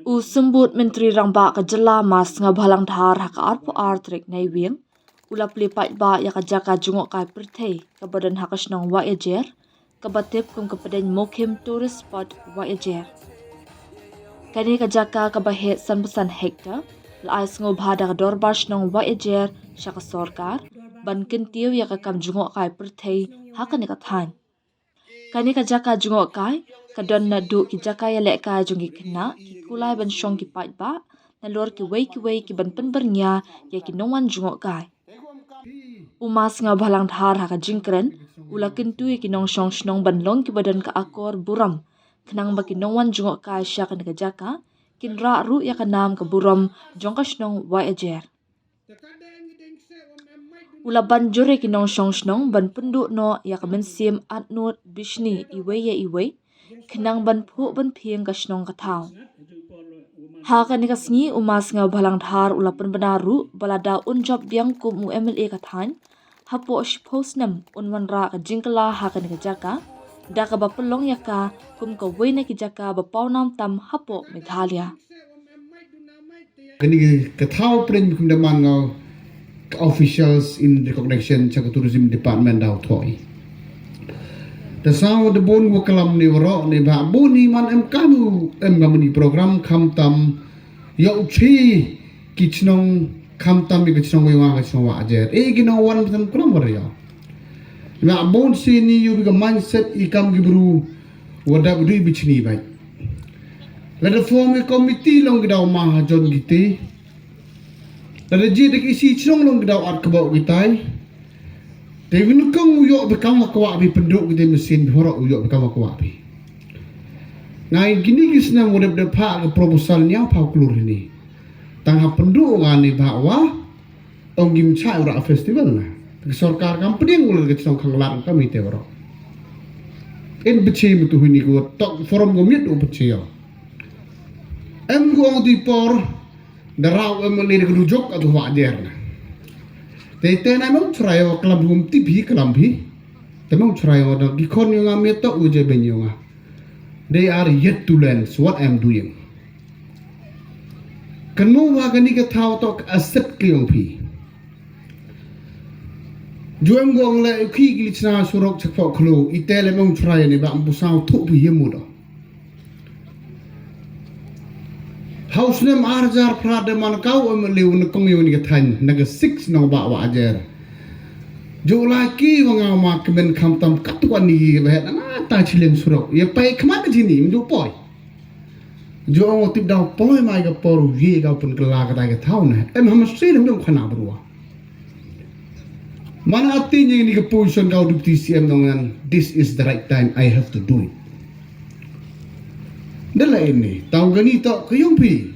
Usembut Menteri Rangba ka jela mas nga balang dhar haka arpo artrek nay wing. Ula plipat ba ya ka jaka jungok kai perthei ka badan hakas nong wa ejer. Ka batip kum ka paden mokim tourist spot wa ejer. Kani ka jaka ka bahet sanpasan hektar. Laay sngo bhada ka dorbash nong wa ejer siya ka sorkar. Ban kintiw ya ka kam jungok kai perthei haka ni ka than. Kani ka jaka jungok kai kadon na du ki jaka ya lek kai jungi kena ki kulai ban shong ki pat ba na lor ki wei ki ban pen bernya ya ki nongwan jungok kai. Umas nga balang dhar haka jingkren ula kintu ki nong shong shnong ban long ki badan ka akor buram kenang ba ki nongwan jungok kai sya ka jaka kin ra ru ya ka nam ka buram jong ka shnong wa ejer. Ula ban jure ki nong shong shnong ban pendu no ya ka mensim atnut bishni iwe kenang ban phu ban phieng ka shnong ka thau. Ha ka ni ka sngi umas nga balang dhar ula pen benaru balada unjob biang kum u MLA ka than hapo shposnam unwan ra ka jingkala ha ka ni ka jaka da ka ba pelong ya ka kum ka wei na ki jaka ba pawnam tam hapo Meghalaya. Kani ka thau pren kum da man ngau officials in recognition cha tourism department daw thoi. The sound the bon wo kalam ni waro ni ba boni man em kamu em gamani program kham tam yo chi kichnong kham tam bi kichnong wa kichnong wa ajer e gino wan tan kulam war yo na bon si ni you bi mindset I kam gibru wada budi bichni bai la the form committee long gidaw ma jon gite la the ji de isi chnong long gidaw at kabo gitai Dewi nukang uyok bekam wakwa bi penduk kita mesin horok uyok bekam wakwa bi. Ngai gini kisna mudah berdepak ke proposalnya pau keluar ini. Tangha penduk ngani bahwa onggim cai ura festival na. Sorkar kam peding ular ke cong kanglar kami te ora. En beci betu ini ko tok forum gomit u beci yo. Em go di por darau em ni de rujok atau wajer na. Tete na mau cerai wa kelam hum tibi kelam bi. Temang cerai wa da gikon yung ameta uje benyonga. They are yet to learn what I'm doing. Kanu wa gani ka thau tok accept kiyong pi. Juem gong le ki glitna surok chakfo khlo itele mau cerai ni ba ambusau thu bi yemudo. Haus nem arjar prade man kau liu nekong yu ni kathan naga 6 nong ba wa ajer jo laki wanga ma kemen kham tam katwan ni be na ta chileng surok ye pai khmat ji ni mdu poi jo ngo tip daw poi mai ga por ye ga pun kala ka ta ga thau na em ham se lem dong khana bro man ati ni ga position ga du TCM dongan this is the right time I have to do it. Dala ini tau gani tok kayong pi.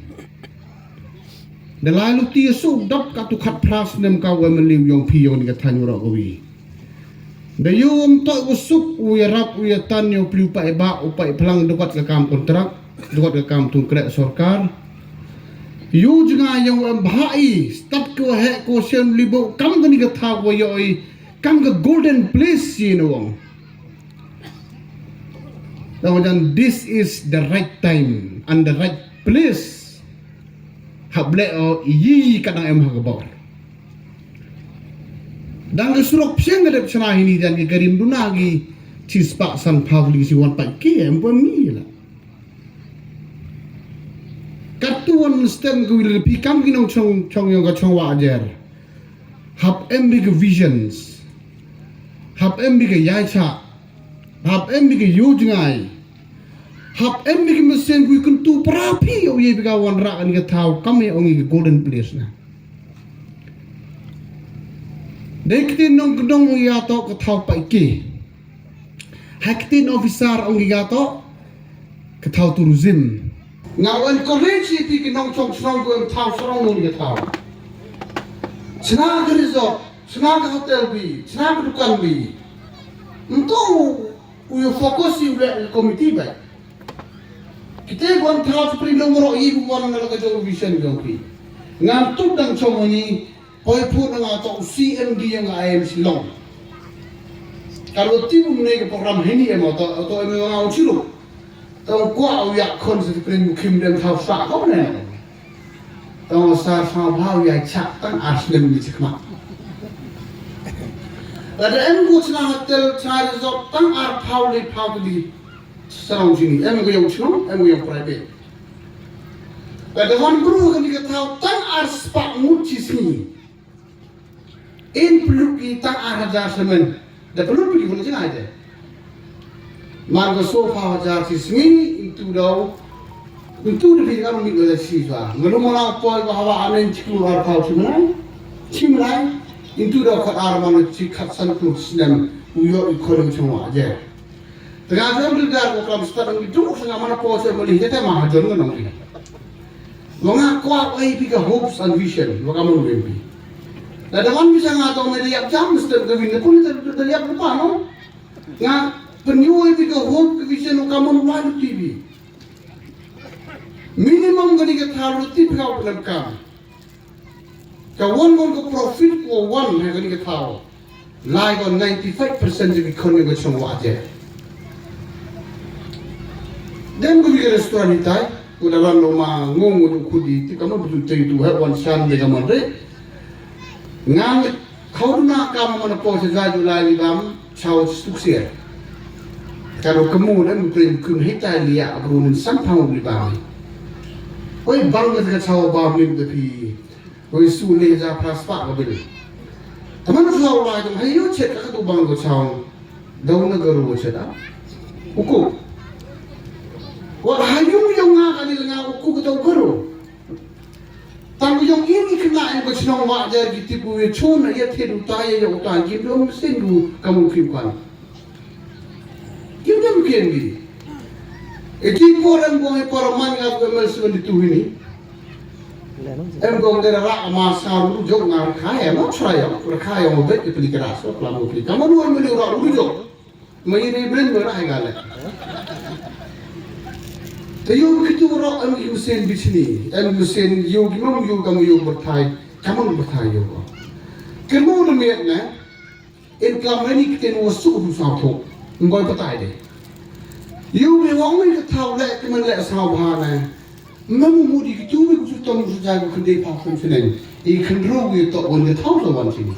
Dala lu ti su dap ka tu khat pras nem ka wa meliu yong pi yong ni ka than ro ko wi. Da yum to usuk u ya rap u ya tan yo pliu pa ba u pa plang dekat ka kam kontrak dekat ka kam tung krek sorkar. Yu juga yang bahai stop ko he ko sen libo kam gani ka tha wo yo kam ka golden place you know. Kemudian this is the right time and the right place. Hable o yi kadang em hagabor. Dan kesurok siang ngadep sana ini dan garim dunagi cispak san pavli si wan pai ke em pemila. Katuan stem kuil pikam kinong chong yang kacong wajar. Hab em big visions. Hab em big yacha. Hab em big yujngai. Hab em big mesin kui kuntu perapi o ye big awan ra kan ka thau kami ongi golden place na. Dektin nong kedong ya to ka thau pai ki. Haktin officer ongi ga to ka thau tourism. Ngawan college ti kinong chong strong go thau strong nong ka thau. Snag resort, snag hotel bi, snag dukan bi. Untuk uyo fokus yung committee ba? Kita buat thau seperti nomor ibu buat nang ka jong vision gong pi. Ngam tuk dang chong ni hoi pu nang ato CMD yang IMC long. Kalau tibu menai ke program ini em atau em ngau chilu. tong kwa ya kon se pren kim dem thau sa ko ne tong sa sa bhau ya chak tan asnem mi chikma ada em go chna hotel chna resort tan ar phau le phau di sarong sini em go yang chno em go yang private ada wan guru kan di thau tan ar spa mu chi sini in peluki tan ar hajar semen da peluki pun chna aja margo sofa hajar chi sini itu dau itu lebih kan mi go si jwa ngelu mona poi ko hawa anen chiklu ar phau chimlai itu dah kat arman cikat santu sedang uyo ikon semua aja. Tengah jam berdar ko kelam start itu senga mana pose boleh kita mahajon nong ini. Longa kuat ai pika hopes and vision lo kamu mimpi. Dah dewan bisa ngatong media jam start ke win pun dari apa depan no. Nga penyuai pika hope vision lo kamu lalu TV. Minimum gani ke thalu TV kau belakang. Kawan ko profit ko one hai gani ka thao lai ko 95% ji khone ko chungwa je dem ko bi restaurant tai ko da ran lo ma ngongo du khudi ti kama bu te tu hai wan san de kama re ngang khauna ka ma na po se za ju lai bam chao suk sia ka ro kamu dan kun kun hitai lia abru nin sam phau bi ba oi bang ka chao ba mi de pi Kau sulit je praspak kau beli. Teman kau lah tu, hayu cek kat tu bang kau cawang, daun negara kau cek dah. Uku. Wah hayu yang ngah kali ngah uku kita ukuru. Tapi yang ini kena yang kau senang wajar gitu buat cuma ia tiada utaya yang utaya gitu mesti tu kamu fikirkan. Kita mungkin ni. Eti orang man ngah kau mesti itu ini. Em gong de ra ma sa lu jo nga khai ma try ra khai mo bet ke pli kras ko la mo pli ka mo mo ni ra lu jo mai ni bren mo ra ha gale te yo ki tu ra am yu sen bichni em yu sen yo ki mo yu ka mo yu ber thai ka mo ber thai yo ko ke mo de met na en ka ma ni ke no su du sa tho ngoi pa tai de yo be wong ni ka thau le ke man le sa ba na Mamu mudi kitu be kusu tamu sujago kende pa function I kendro wi to on the thousand one thing.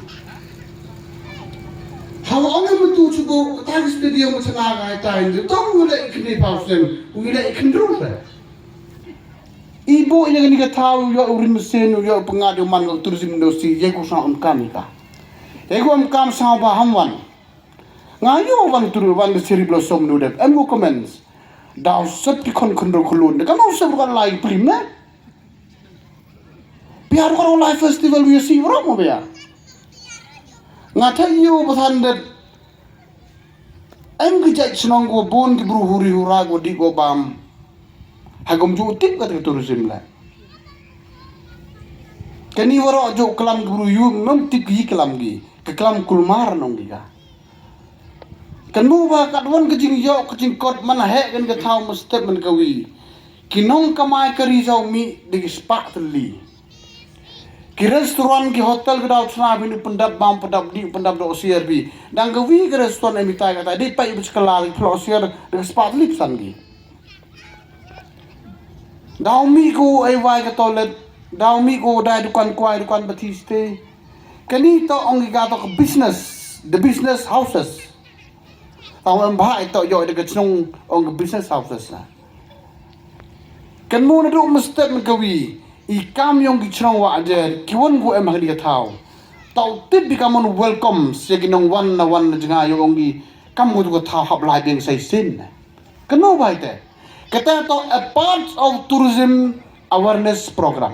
How on am to go tag stadium with na ga time the tom will like kende pa function we like kendro sa. Ibu yang ni ka tau yo urin mesin yo pengadu man tourism industry ye ku sa on kanika. Ye ku am kam sa ba hamwan. Ngayo wan turu wan cherry blossom no dep am go comments. Dah set di kon kulun. Kamu usah bukan live film na? Biar orang live festival we see orang mau biar. Ngatai yo besan dat. Em kerja senang go bon di buru huri hura go di go bam. Hagum jo tip kata tourism lah. Kini orang jo kelam buru yu nom tip gi kelam gi. Ke kelam kulmar nong gi ka. Kan mu ba kat wan kecing yo kecing kot mana he kan ke thau mu statement kawi kinong kamai kari zau mi di spak teli ki restoran ki hotel ke daut sana bini pendap bam pendap di pendap do CRB dan kawi ke restoran emi tai kata di pai bu skala di flow CR di spak lip san gi dau mi ko ai wai ke toilet dau mi ko dai dukan kuai dukan batiste kani to ongi ga to business the business houses Awak bahai tak jauh dekat senung orang business houses lah. Kan mu nak mesti mengkawi ikam yang dicerang wajar kiwan ku emang dia tahu. Tahu tip di kamu welcome seginong wan jenga yang ongi kamu tu tahu hab lai yang saya sin. Kan mu bahai te. Kata tu a part of tourism awareness program.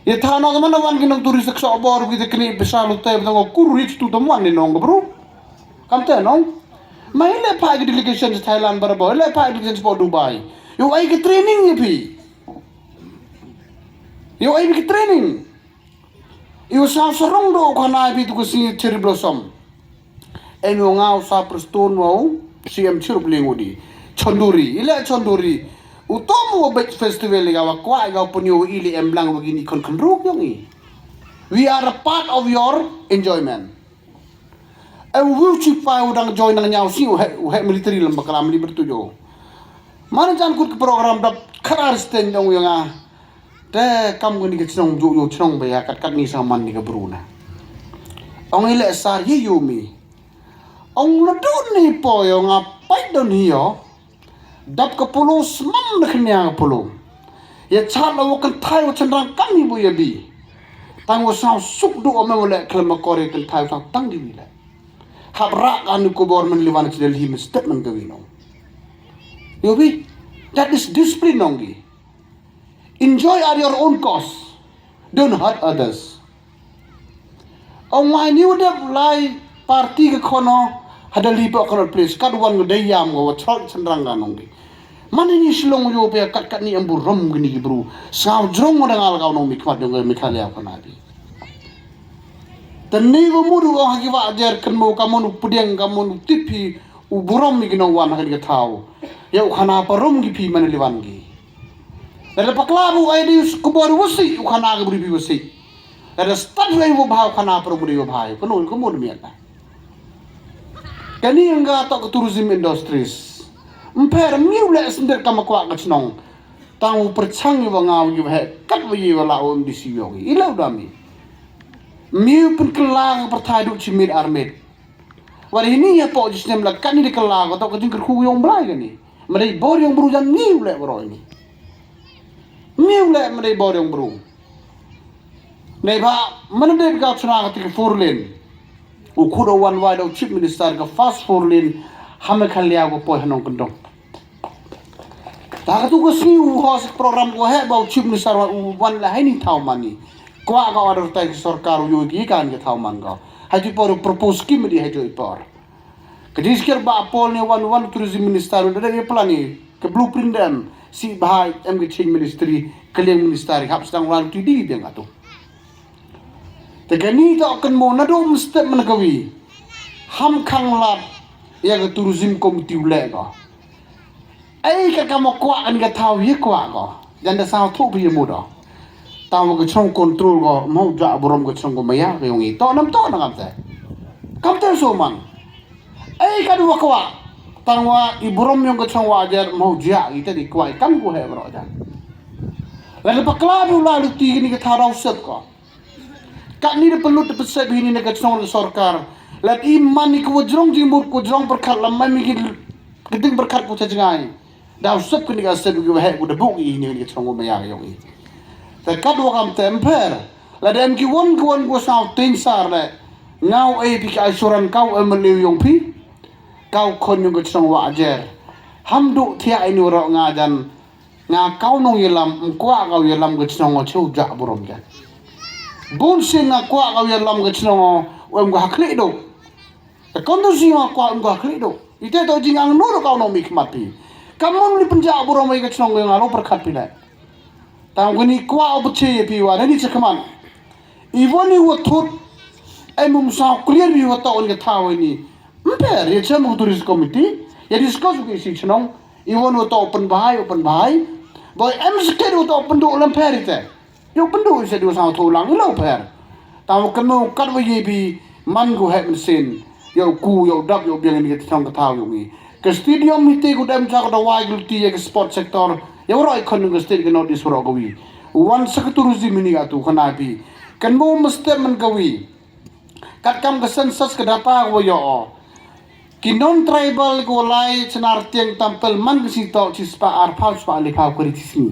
Ya tahu nak mana wan kinong turis seksa abor kita kini besar lu te betang ku reach tu temuan ni nong bro. Kamte nong, mai le pa ke delegation Thailand barabar, le pa delegation for Dubai. Yo ai ke training ni pi. Yo ai ke training. Yo sa sarong do kana pi tu si cherry blossom. Em yo ngau sa preston mau CM chirup lengudi. Chonduri, ile chonduri. Utomo bet festival ga wa kwa ga punyo ili emblang begini kon ruk yang ni. We are a part of your enjoyment. Will chip udang join nang nyau si uhe military lembak kalam ni bertuju. Mana jangan kut ke program dap karar sten dong yang de kam guni ke chnong ju yo chnong be kat ni sama man ni ke bruna ong ile sar ye yumi ong na don ni po yo ngapai don hiyo dap ke pulo smam na knya pulo ya chala wo kan thai wo chandang kam ni bu ye bi tang wo sao suk du o me wo le klem kore kan thai sang tang di le hab ra kan ko bor men liwan ci del him step man gawino yo bi that is discipline ongi. Enjoy at your own cost. Don't hurt others. Ông ai níu đẹp lại party cái kono ada liba kono place kad wan ngode yam go chol chandranga nongi. Mani ni silong yo pe kat ni ambu rom gini bro. Sao jrong mo dangal ka nong mikmat dong mikale ya kono abi. Tani go mudu o hagi wa ajar kan mo kamon pudeng kamon tipi u burom mi gino wan hagi thau. Ya khana parom gi pi man liwan gi. Ada paklabu ay di kubor wasi ukana ga buri wasi. Ada stad way wo bhaw khana pro buri wo bhaw kono ko mod miat. Kani nga to tourism industries. Mper miule sender kam kwa ga chnong. Tang perchang yo ngaw gi he kat wi wala om di siyo gi. Ilau dami. Miu pun kelang perthai du chimit armet. War ini ya po jisnem la kan ni kelang to ko jing khu yong blai ga ni. Mari bor yong bru jan miule bro ini. Miule mari bor yong bru. Nei ba mana de ga chuna ga tik 4 lane. U khudo one wide of chief minister ga fast 4 lane hame khalia go po hanong kondong. Ta tu ko si u hos program go he ba chief minister u wan la hai ni thau mani. Kwa ga order tai sarkar u gi kan ga thau man ga. Haji por propose ki medi hajo por. Kadis ker ba pol ni one tourism minister de ge plani ke blueprint dem si bahai em ge change ministry keleng minister hap sedang wan tu di dia ngatu. Tegani to kan mo na do step man kawi. Ham khang lat ya ge tourism committee le ga. Ai ka ka mo kwa an ga thau ye kwa ga. Jan da sao thu bi mo do. Tahu ke chong control go mau ja borom ke chong go maya ke yongi to nam to na kamte kamte so man ai ka du kwa tangwa i borom yong ke chong wa jar mau ja ite di kwa kam go he bro ja la pa kla du la lu ti ni ke tharau set ko ka ni de pelut pe se bi ni ke chong sarkar la i man ni ko jrong ji mur ko jrong per khat lam mi ki keding per khat ko che jangai da set ko ni ga se bi he ko de bu i ni ke chong go maya ke yongi.แต่กัดว่าคำเต็มเพอและเดิมกี่วันก็สาวติงสารเลยเงาไอ้พี่ไอสุรันเก้ามันเลี้ยวยงพี่เก้าคนยังก็ช่างว่าเจอฮัมดุที่ไอ้นี่เรางาจันงาเก้านงยลำกว่าเก้ายลำก็ช่างว่าเชี่ยวจับบุรุษกันบุญสิ่งงากว่าเก้ายลำก็ช่างว่าก็หักลิ้ดูแต่คนตัวสิ่งงากว่าก็หักลิ้ดูอีเต้ตัวจริงอังนู้นเก้านงมีขมัดพี่กำมันนี่ปัญจาบุรุษไม่ก็ช่างว่าเราประคัดพี่เลยtang gani kwa obuche pi wa ni chakaman ivoni wo thut ai mum sa clear bi wa ta on ga thaw ni mper ye cham tourism committee ye discuss ke si chnong ivon wo to open bhai boy em skedo to open do lam per ite yo open do se do sa tho lang lo per ta kan mo kat wa ye bi man go he sin yo ku yo dab yo biang ni ke thong ga thaw yo ni ke stadium mi te go dem cha ga wa gul ti ye sport sector ya wara ikon ng state ke notice wara gawi wan sak tourism ni atu khana pi kan mo muste man gawi kat kam ke census ke data wo yo ki non tribal ko lai chenar tiang tampel man si to chi spa ar phal spa le phal kori chi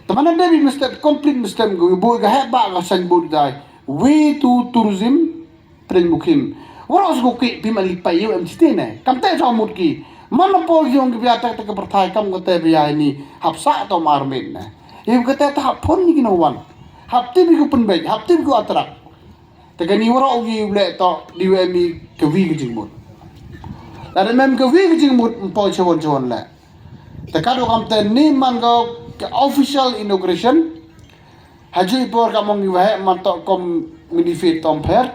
tamana de bi muste complete muste gawi bo ga ha ba ga san bo dai way to tourism pren mukim wara usgo ki bi mali pa yo em stene kam te so mut ki mana pol yung biata ta ke perthai kam ko te biya ni hapsa to marmin na yu ke te ta phon ni no wan hapti bi ko pen be hapti bi ko atrak te ke ni wara ugi le to diwe mi ke wi ke jingmut la de mem ke wi ke jingmut po chon la te ka do kam te ni man go official inauguration haji por ka mong yu he man to kom minifit tom per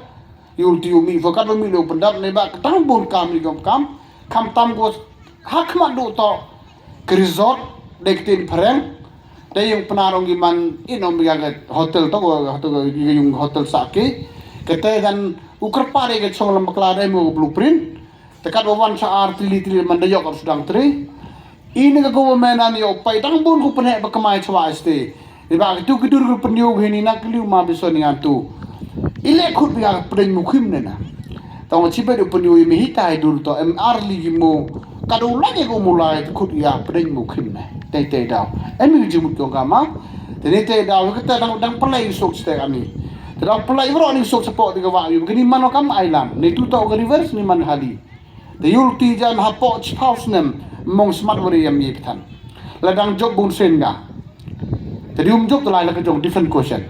yul ti mi fo ka do mi lo pendak ne ba tang bon kam ni kam tam go hak mat do to ke resort dektin pereng de yung penarong giman inom ga hotel to go yung hotel sake kete dan uker pare ke chong lam klare mo blueprint tekat wan sa art tili man de yok sedang tri Ini ka government ani opai tang bon ku penhe ba kamai chwa este. Di ba tu kidur ku penyog hini nak liu ma biso ni tu. Ile khut bi ga pren mu khim ne na. Tong chipe du penyog mi hitai dur to MR li mo kadu lagi ko mulai khut ya pren mu khim ne. Te daw. Emi ji mu tong kama. Tene te daw ka ta dang pelai sok ste kami. Tera pelai bro ni sok support di ka wa yu. Gini mano kam island. Ni tu to ga reverse ni man hali. The yulti jan hapo house nem mong smart wari yam yi pitan. Ladang job bun senga. Jadi job tu lai la kejong different question.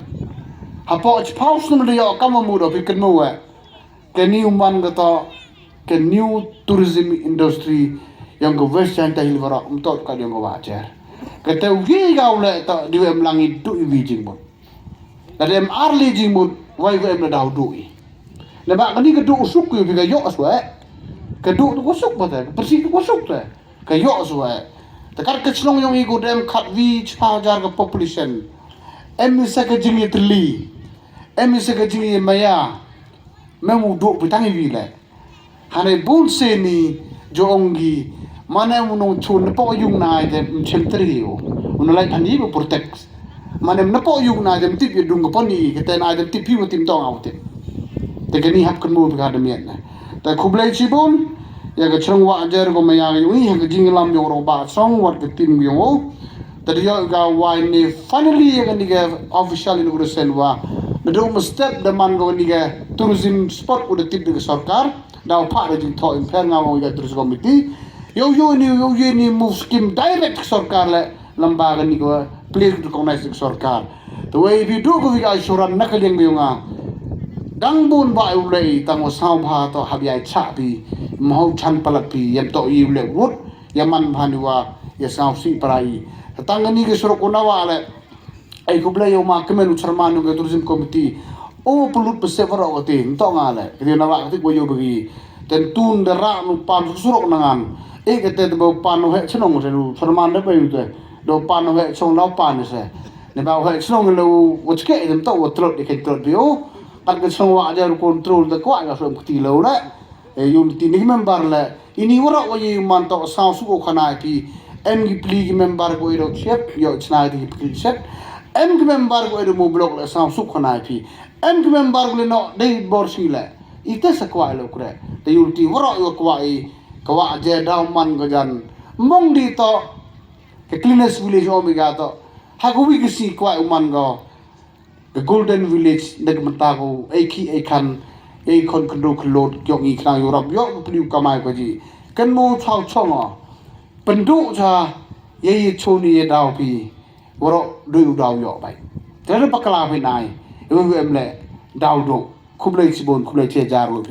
Hapo house nem dia kamu muda pikir muda. Ke new man kata ke new tourism industry yang ke west yang tahil barak untuk ka yang ke wajar. Kata ugi kau le tak dia melangi tu iwi jingbun. Dari arli jingbun wai em la dah du i. Lebak kani ke du usuk ku biga yo aswa. Keduk tu kosuk betul, bersih tu kosuk tu. Kayok suai. Tekar kecilong yang ikut dem kat vi jar ke population. Bisa ke jingi terli. Bisa ke jingi maya. Memu duk bitangi vile. Hane bun seni joonggi mana munong chun nepo yung na dem chentri yo. Unalai tani ko protect. Mana nepo yung na dem tip yung ko poni kita na dem tip yung tim tong autin. Tegani hap kan mo bikademian na. Ta kublai cibon ya ke cerong wajar ko maya yung ya ke jingilam yung roba song wat ke tim yung o tadi ya ga wine ni finally ya kan diga official ini udah senwa na do step the man go ni ga tourism spot udah tip diga sarkar daw pa de jing to imper ngamo ga tourism committee yo ni move scheme direct sarkar le lambaga ni go please recognize sarkar the way if you do go ga assuran nakaleng yung dang bun ba ulei tango sao pha to habiai cha bi mau chan palat pi yam to i le wut yaman bhaniwa ya sao si parai tangani ke soro konawa le ai kuble yo ma kemenu charmanu ke tourism committee o pulut pesevera o te to ngale ke na wa ti go yo bagi ten tun de ra nu pan soro nangan e ke te bo pan no he chnong se lu charman de pe do pan no he chong lau pan se ne ba he chnong lu wo chke dem to wo trot de ke trot bi o kan ke semua ajar kontrol de kuat ga som kti lo le unity ni member le ini wara o yi man to sa su ko khana pi em gi pli member ko iro chep yo chna di pli set em gi member ko iro mo blok le sa su khana pi em gi member le no de bor si le ite sa kwa lo kre de unity wara yo kwa je da man go jan mong di to ke cleanest village o mi ga to ha ko wi gi si kwa man go the golden village nag matago ai kan ai kon kdo klot kyong i khang yorap yo plu kamai ko ji kan mo chau chong pendu cha ye choni ye daw pi woro du daw yo bai tere pakala pi nai em le daw do kublai sibon kublai che jar lo